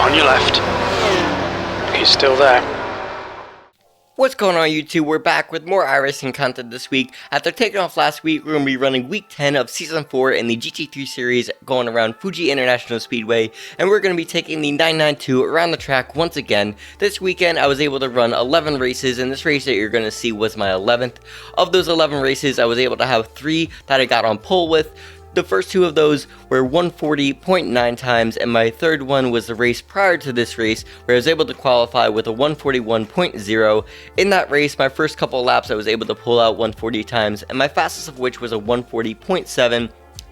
on your left. He's still there. What's going on YouTube? We're back with more iRacing content this week. After taking off last week, we're going to be running week 10 of season 4 in the GT3 series going around Fuji International Speedway, and we're going to be taking the 992 around the track once again. This weekend I was able to run 11 races, and this race that you're going to see was my 11th. Of those 11 races, I was able to have 3 that I got on pole with. The first 2 of those were 140.9 times, and my third one was the race prior to this race, where I was able to qualify with a 141.0. In that race, my first couple laps I was able to pull out 140 times, and my fastest of which was a 140.7.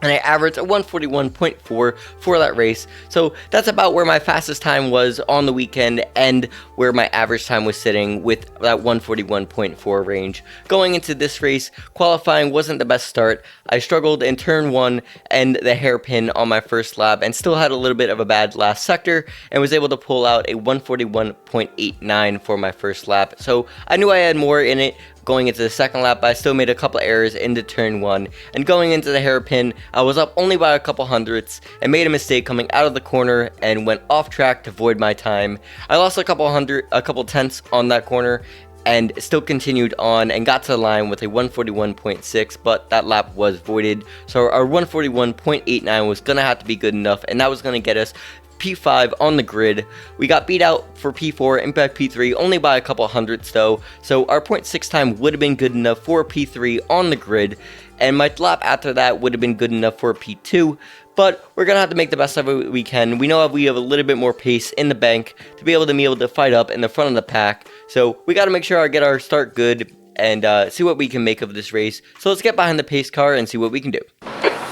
And I averaged a 141.4 for that race. So that's about where my fastest time was on the weekend and where my average time was sitting with that 141.4 range. Going into this race, qualifying wasn't the best start. I struggled in turn 1 and the hairpin on my first lap and still had a little bit of a bad last sector and was able to pull out a 141.89 for my first lap. So I knew I had more in it going into the second lap, but I still made a couple errors into turn 1, and going into the hairpin, I was up only by a couple hundredths and made a mistake coming out of the corner and went off track to void my time. I lost a couple tenths on that corner and still continued on and got to the line with a 141.6, but that lap was voided, so our 141.89 was gonna have to be good enough, and that was gonna get us P5 on the grid. We got beat out for P4 and P3 only by a couple hundredths though, so our 0.6 time would have been good enough for P3 on the grid, and my lap after that would have been good enough for P2, but we're gonna have to make the best of it we can. We know we have a little bit more pace in the bank to be able to fight up in the front of the pack, so we got to make sure I get our start good and see what we can make of this race. So let's get behind the pace car and see what we can do.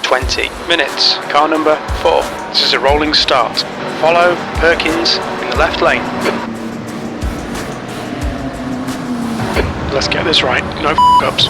20 minutes. Car number 4. This is a rolling start. Follow Perkins in the left lane. Let's get this right. No f***ups.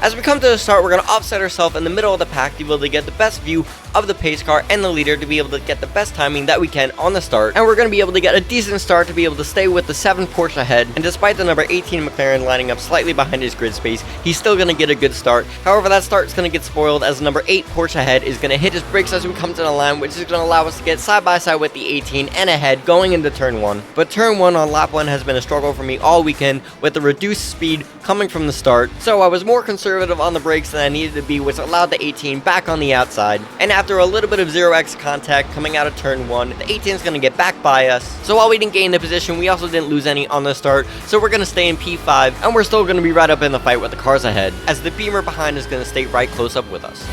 As we come to the start, we're going to offset ourselves in the middle of the pack to be able to get the best view of the pace car and the leader to be able to get the best timing that we can on the start. And we're going to be able to get a decent start to be able to stay with the 7 Porsche ahead. And despite the number 18 McLaren lining up slightly behind his grid space, he's still going to get a good start. However, that start is going to get spoiled as the number 8 Porsche ahead is going to hit his brakes as we come to the line, which is going to allow us to get side by side with the 18 and ahead going into turn 1. But turn 1 on lap 1 has been a struggle for me all weekend with the reduced speed coming from the start. So I was more conservative on the brakes than I needed to be, which allowed the 18 back on the outside. And after a little bit of 0x contact coming out of turn 1, the 18 is going to get back by us. So while we didn't gain the position, we also didn't lose any on the start. So we're going to stay in P5, and we're still going to be right up in the fight with the cars ahead, as the Beamer behind is going to stay right close up with us.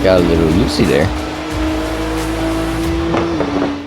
Got a little loosey there.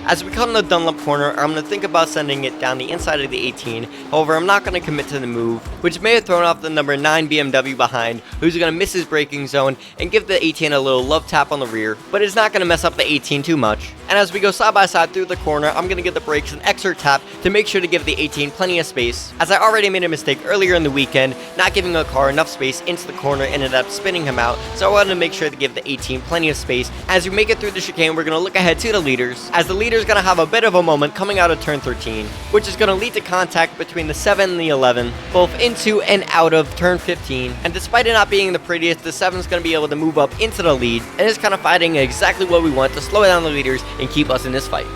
As we come to the Dunlop corner, I'm going to think about sending it down the inside of the 18. However, I'm not going to commit to the move, which may have thrown off the number 9 BMW behind, who's going to miss his braking zone and give the 18 a little love tap on the rear, but it's not going to mess up the 18 too much. And as we go side by side through the corner, I'm going to give the brakes an extra tap to make sure to give the 18 plenty of space, as I already made a mistake earlier in the weekend, not giving a car enough space into the corner and ended up spinning him out, so I wanted to make sure to give the 18 plenty of space. As we make it through the chicane, we're going to look ahead to the leaders, as the leader's going to have a bit of a moment coming out of turn 13, which is going to lead to contact between the 7 and the 11, both into and out of turn 15, and despite it not being the prettiest, the 7 is going to be able to move up into the lead, and is kind of fighting exactly what we want to slow down the leaders and keep us in this fight.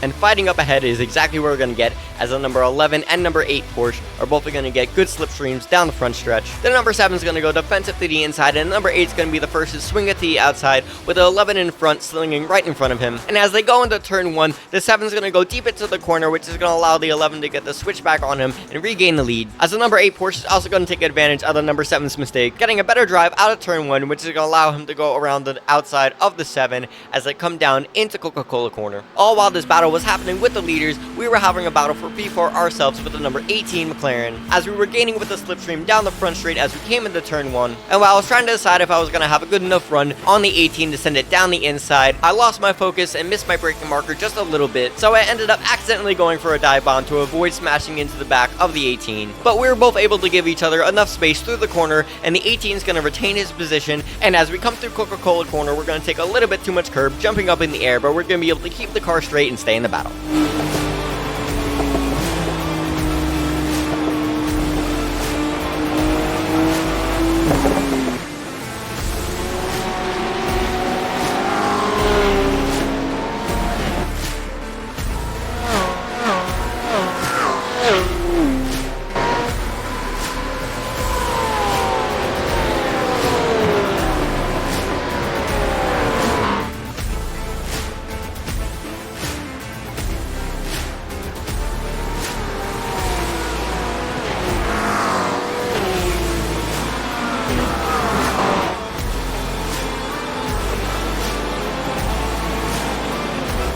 And fighting up ahead is exactly where we're going to get, as the number 11 and number 8 Porsche are both going to get good slipstreams down the front stretch. The number 7 is going to go defensive to the inside, and the number 8 is going to be the first to swing it to the outside, with the 11 in front slinging right in front of him. And as they go into turn 1, the 7 is going to go deep into the corner, which is going to allow the 11 to get the switch back on him and regain the lead. As the number 8 Porsche is also going to take advantage of the number 7's mistake, getting a better drive out of turn 1, which is going to allow him to go around the outside of the 7 as they come down into Coca-Cola corner. All while this battle battle was happening with the leaders, we were having a battle for P4 ourselves with the number 18 McLaren, as we were gaining with the slipstream down the front straight as we came into turn 1, and while I was trying to decide if I was going to have a good enough run on the 18 to send it down the inside, I lost my focus and missed my braking marker just a little bit, so I ended up accidentally going for a dive bomb to avoid smashing into the back of the 18. But we were both able to give each other enough space through the corner, and the 18 is going to retain his position, and as we come through Coca-Cola corner, we're going to take a little bit too much curb, jumping up in the air, but we're going to be able to keep the car straight and stay in the battle.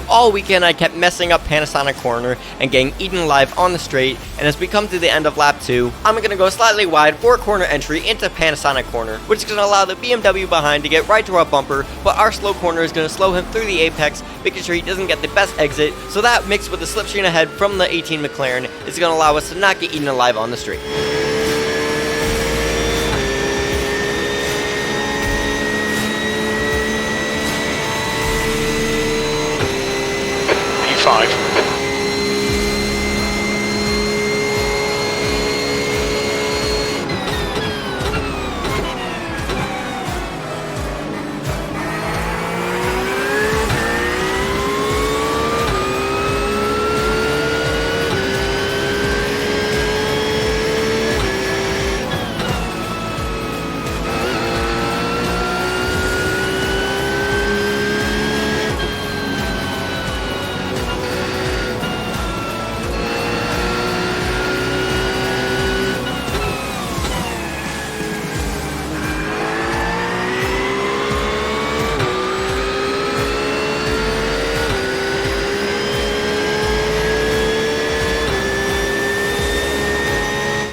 All weekend I kept messing up Panasonic corner and getting eaten alive on the straight, and as we come to the end of lap 2, I'm going to go slightly wide for corner entry into Panasonic corner, which is going to allow the BMW behind to get right to our bumper, but our slow corner is going to slow him through the apex, making sure he doesn't get the best exit, so that mixed with the slipstream ahead from the 18 McLaren is going to allow us to not get eaten alive on the straight. P5.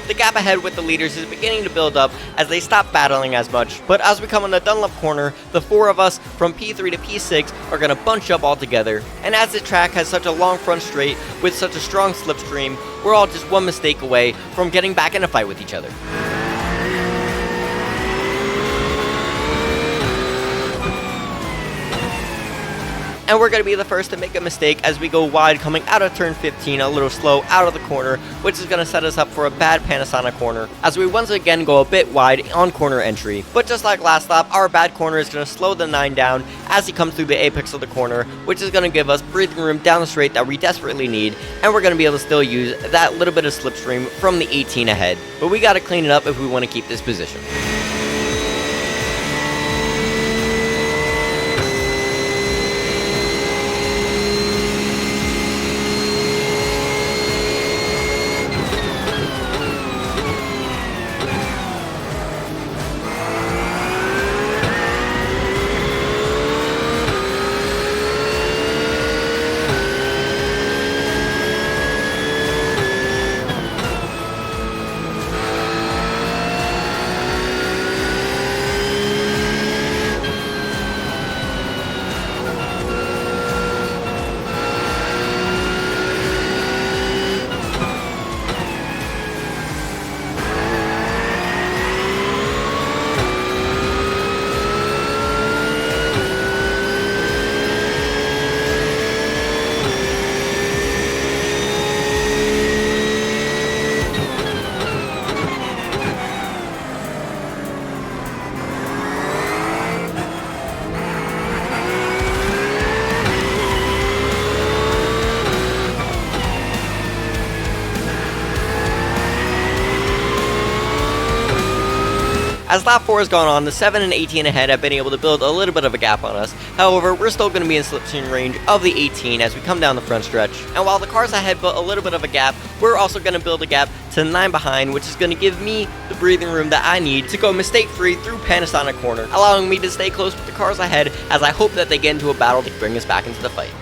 The gap ahead with the leaders is beginning to build up as they stop battling as much, but as we come on the Dunlop corner, the four of us from P3 to P6 are going to bunch up all together, and as the track has such a long front straight with such a strong slipstream, we're all just one mistake away from getting back in a fight with each other. And we're going to be the first to make a mistake as we go wide coming out of turn 15 a little slow out of the corner, which is going to set us up for a bad Panasonic corner as we once again go a bit wide on corner entry. But just like last lap, our bad corner is going to slow the 9 down as he comes through the apex of the corner, which is going to give us breathing room down the straight that we desperately need, and we're going to be able to still use that little bit of slipstream from the 18 ahead. But we got to clean it up if we want to keep this position. As lap 4 has gone on, the 7 and 18 ahead have been able to build a little bit of a gap on us. However, we're still going to be in slipstream range of the 18 as we come down the front stretch. And while the cars ahead built a little bit of a gap, we're also going to build a gap to 9 behind, which is going to give me the breathing room that I need to go mistake-free through Panasonic corner, allowing me to stay close with the cars ahead as I hope that they get into a battle to bring us back into the fight.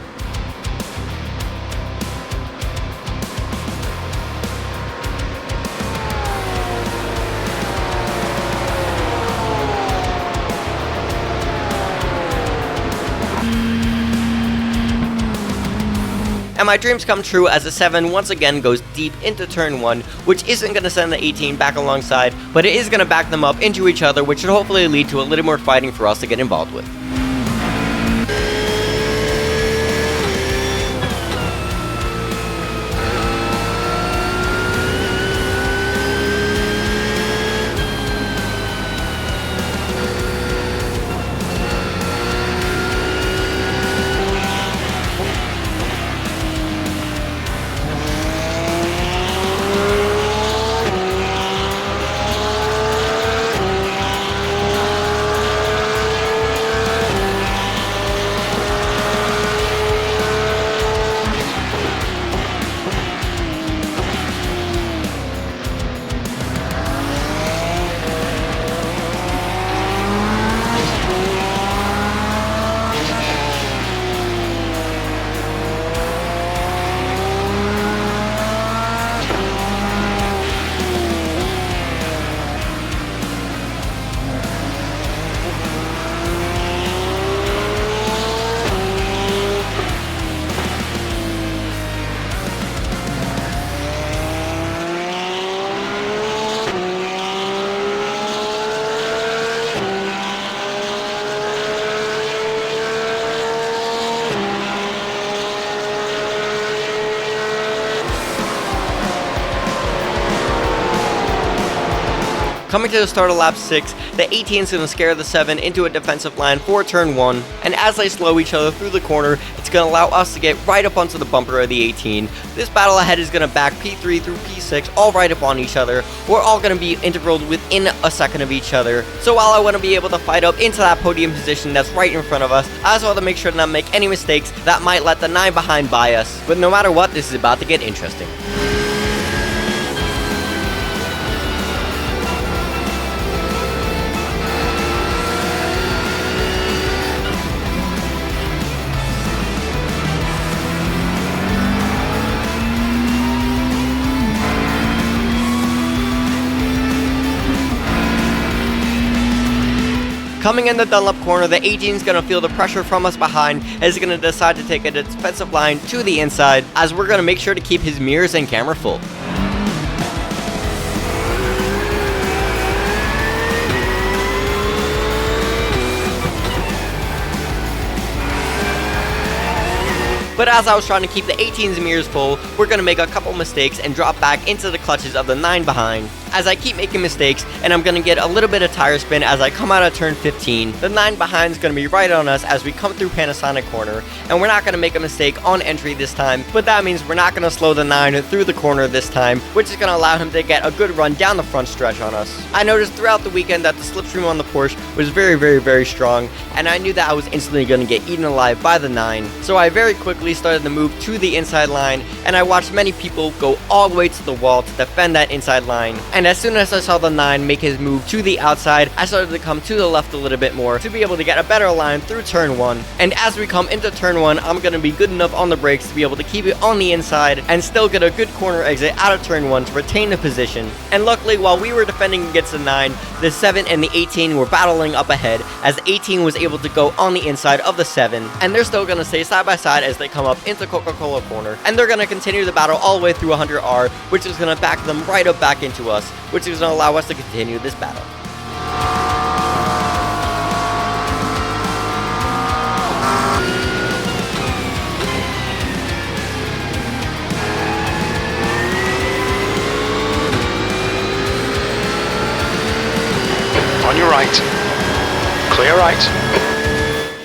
And my dreams come true as the 7 once again goes deep into turn 1, which isn't going to send the 18 back alongside, but it is going to back them up into each other, which should hopefully lead to a little more fighting for us to get involved with. Coming to the start of lap 6, the 18 is going to scare the 7 into a defensive line for turn 1, and as they slow each other through the corner, it's going to allow us to get right up onto the bumper of the 18. This battle ahead is going to back P3 through P6 all right up on each other. We're all going to be integraled within a second of each other, so while I want to be able to fight up into that podium position that's right in front of us, I also want to make sure to not make any mistakes that might let the 9 behind by us. But no matter what, this is about to get interesting. Coming in the Dunlop corner, the 18 is going to feel the pressure from us behind and is going to decide to take a defensive line to the inside, as we're going to make sure to keep his mirrors and camera full. But as I was trying to keep the 18's mirrors full, we're going to make a couple mistakes and drop back into the clutches of the 9 behind. As I keep making mistakes, and I'm going to get a little bit of tire spin as I come out of turn 15, the 9 behind is going to be right on us as we come through Panasonic corner, and we're not going to make a mistake on entry this time, but that means we're not going to slow the 9 through the corner this time, which is going to allow him to get a good run down the front stretch on us. I noticed throughout the weekend that the slipstream on the Porsche was very strong, and I knew that I was instantly going to get eaten alive by the 9, so I very quickly started to move to the inside line, and I watched many people go all the way to the wall to defend that inside line. And as soon as I saw the 9 make his move to the outside, I started to come to the left a little bit more to be able to get a better line through turn 1. And as we come into turn 1, I'm going to be good enough on the brakes to be able to keep it on the inside and still get a good corner exit out of turn 1 to retain the position. And luckily, while we were defending against the 9, the 7 and the 18 were battling up ahead, as the 18 was able to go on the inside of the 7, and they're still going to stay side by side as they come up into Coca-Cola corner, and they're going to continue the battle all the way through 100R, which is going to back them right up back into us, which is going to allow us to continue this battle. On your right. Clear right.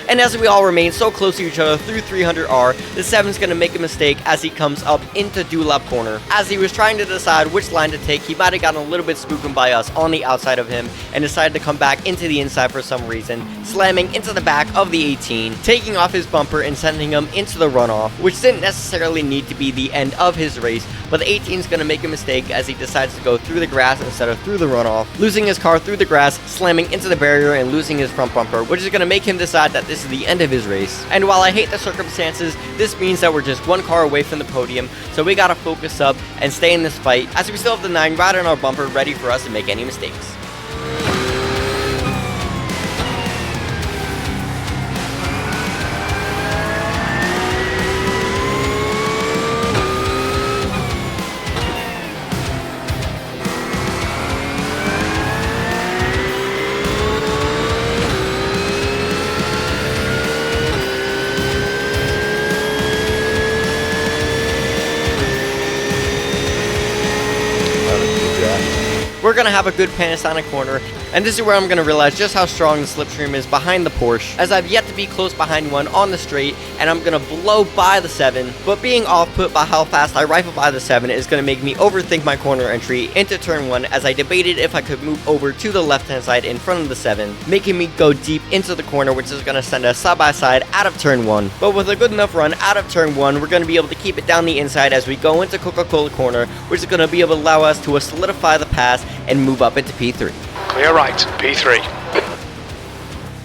And as we all remain so close to each other through 300R, the 7's going to make a mistake as he comes up into Dewlap corner. As he was trying to decide which line to take, he might have gotten a little bit spooked by us on the outside of him and decided to come back into the inside for some reason, slamming into the back of the 18, taking off his bumper and sending him into the runoff, which didn't necessarily need to be the end of his race, but the 18's going to make a mistake as he decides to go through the grass instead of through the runoff, losing his car through the grass, slamming into the barrier and losing his front bumper, which is going to make him decide that this is the end of his race. And while I hate the circumstances, this means that we're just one car away from the podium, so we gotta focus up and stay in this fight, as we still have the 9 right on our bumper ready for us to make any mistakes. we're going to have a good Panasonic corner, and this is where I'm going to realize just how strong the slipstream is behind the Porsche, as I've yet to be close behind one on the straight, and I'm going to blow by the 7, but being off-put by how fast I rifle by the 7 is going to make me overthink my corner entry into turn 1, as I debated if I could move over to the left-hand side in front of the 7, making me go deep into the corner, which is going to send us side-by-side out of turn 1. But with a good enough run out of turn 1, we're going to be able to keep it down the inside as we go into Coca-Cola corner, which is going to be able to allow us to solidify the pass and move up into P3. Clear right, P3.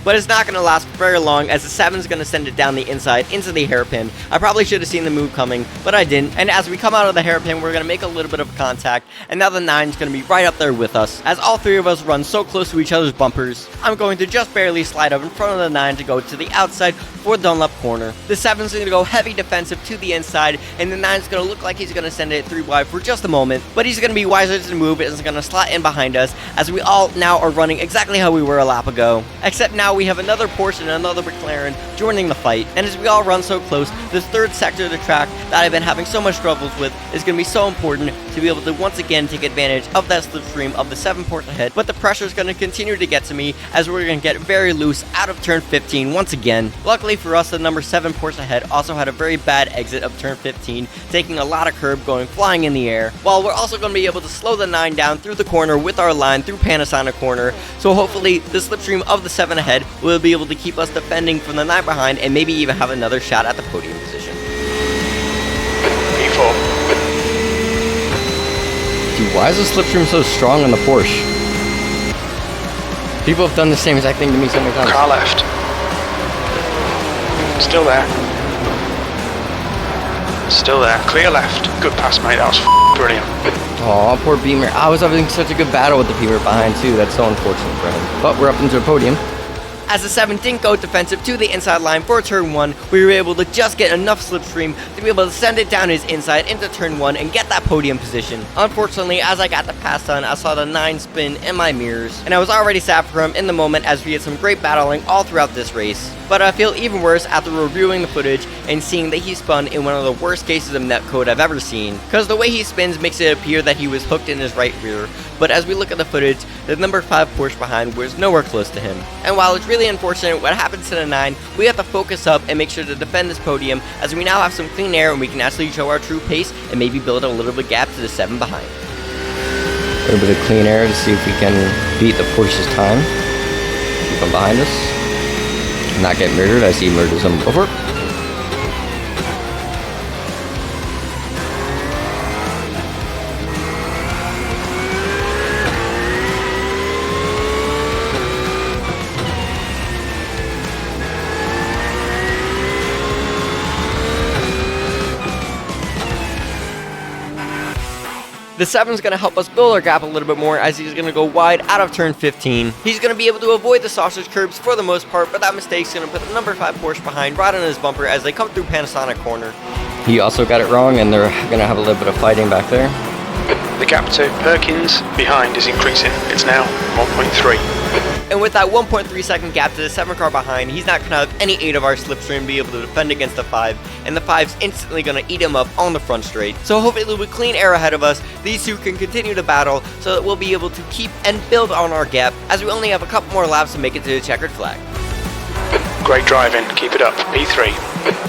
But it's not going to last for very long, as the 7 is going to send it down the inside into the hairpin. I probably should have seen the move coming, but I didn't. And as we come out of the hairpin, we're going to make a little bit of contact, and now the 9 is going to be right up there with us. As all 3 of us run so close to each other's bumpers, I'm going to just barely slide up in front of the 9 to go to the outside for Dunlop corner. The 7 is going to go heavy defensive to the inside, and the 9 is going to look like he's going to send it 3 wide for just a moment, but he's going to be wiser to move and is going to slot in behind us, as we all now are running exactly how we were a lap ago. Except now we have another Porsche and another McLaren joining the fight, and as we all run so close, this third sector of the track that I've been having so much troubles with is going to be so important to be able to once again take advantage of that slipstream of the 7 Porsche ahead, but the pressure is going to continue to get to me as we're going to get very loose out of turn 15 once again. Luckily for us, the number 7 Porsche ahead also had a very bad exit of turn 15, taking a lot of curb going flying in the air, while we're also going to be able to slow the 9 down through the corner with our line through Panasonic corner, so hopefully the slipstream of the 7 ahead will be able to keep us defending from the 9 behind and maybe even have another shot at the podium position. P4. Dude, why is the slipstream so strong on the Porsche? People have done the same exact thing to me so many times. Car left. Still there. Still there. Clear left. Good pass, mate. That was brilliant. Aw, poor Beamer. I was having such a good battle with the Beamer behind too. That's so unfortunate for him. But we're up into a podium. As the 7 didn't go defensive to the inside line for turn 1, we were able to just get enough slipstream to be able to send it down his inside into turn 1 and get that podium position. Unfortunately, as I got the pass done, I saw the 9 spin in my mirrors, and I was already sad for him in the moment as we had some great battling all throughout this race. But I feel even worse after reviewing the footage and seeing that he spun in one of the worst cases of netcode I've ever seen, because the way he spins makes it appear that he was hooked in his right rear, but as we look at the footage, the number 5 Porsche behind was nowhere close to him. And while it's really unfortunate what happens to the 9, we have to focus up and make sure to defend this podium, as we now have some clean air and we can actually show our true pace and maybe build a little bit gap to the 7 behind. A little bit of clean air to see if we can beat the Porsche's time. Keep them behind us. Not get murdered. I see murders on before. The 7 is going to help us build our gap a little bit more, as he's going to go wide out of turn 15. He's going to be able to avoid the sausage curbs for the most part, but that mistake's going to put the number 5 Porsche behind right on his bumper as they come through Panasonic corner. He also got it wrong, and they're going to have a little bit of fighting back there. The gap to Perkins behind is increasing. It's now 1.3. And with that 1.3 second gap to the 7 car behind, he's not going to have any 8 of our slipstream be able to defend against the 5, and the 5's instantly going to eat him up on the front straight. So hopefully with clean air ahead of us, these two can continue to battle so that we'll be able to keep and build on our gap, as we only have a couple more laps to make it to the checkered flag. Great driving. Keep it up. P3.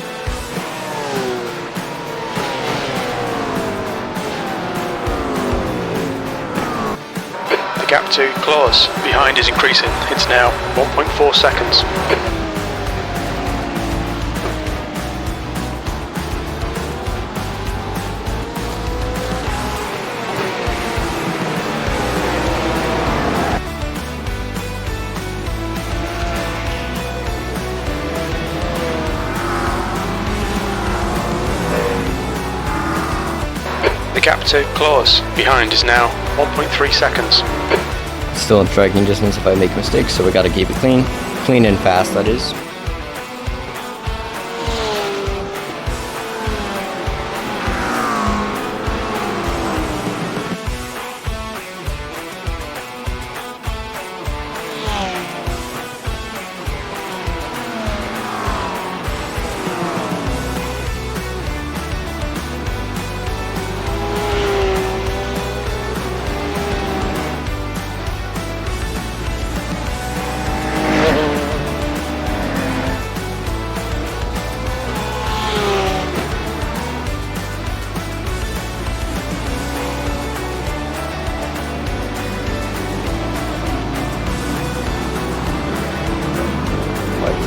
Gap to Claus behind is increasing. It's now 1.4 seconds. The gap to Claus behind is now 1.3 seconds. Still in striking distance if I make mistakes, so we gotta keep it clean. Clean and fast, that is.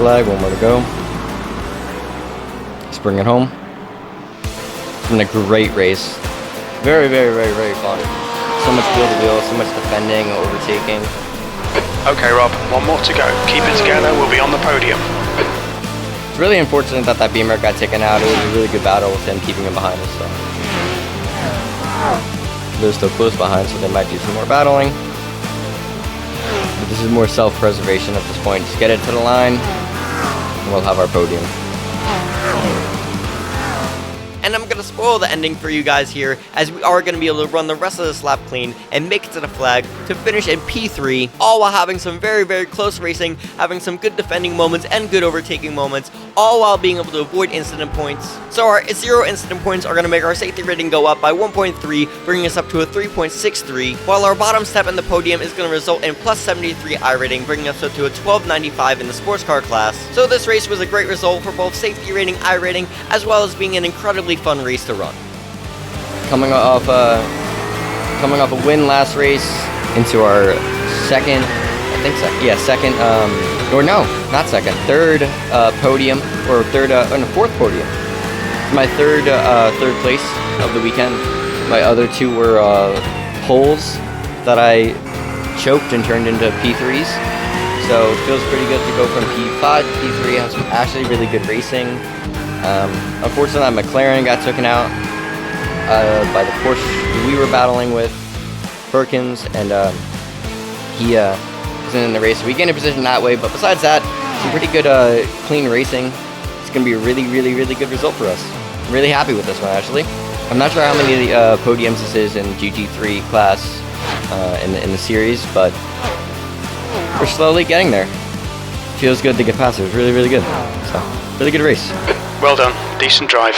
flag, one more to go. Let's bring it home. It's been a great race. Very, very, very, very fun. So much wheel to wheel, so much defending, overtaking. Okay, Rob, one more to go. Keep it together, we'll be on the podium. It's really unfortunate that that Beamer got taken out. It was a really good battle with him keeping him behind us. So. They're still close behind, so they might do some more battling. But this is more self-preservation at this point. Just get it to the line, and we'll have our podium. And I'm gonna spoil the ending for you guys here, as we are gonna be able to run the rest of this lap clean and make it to the flag to finish in P3, all while having some very, very close racing, having some good defending moments and good overtaking moments, all while being able to avoid incident points. So our 0 incident points are gonna make our safety rating go up by 1.3, bringing us up to a 3.63, while our bottom step in the podium is gonna result in plus 73 iRating, bringing us up to a 1295 in the sports car class. So this race was a great result for both safety rating, iRating, as well as being an incredibly fun race to run. Coming off a win last race into our second, third podium, or fourth podium. My third place of the weekend. My other two were poles that I choked and turned into P3s. So it feels pretty good to go from P5 to P3. Have some actually really good racing. Unfortunately, my McLaren got taken out by the Porsche we were battling with, Perkins, and he wasn't in the race. So we gained a position that way, but besides that, some pretty good clean racing. It's going to be a really, really, really good result for us. I'm really happy with this one, actually. I'm not sure how many podiums this is in GT3 class in the series, but we're slowly getting there. Feels good to get past it. It was really, really good. So, really good race. Well done, decent drive.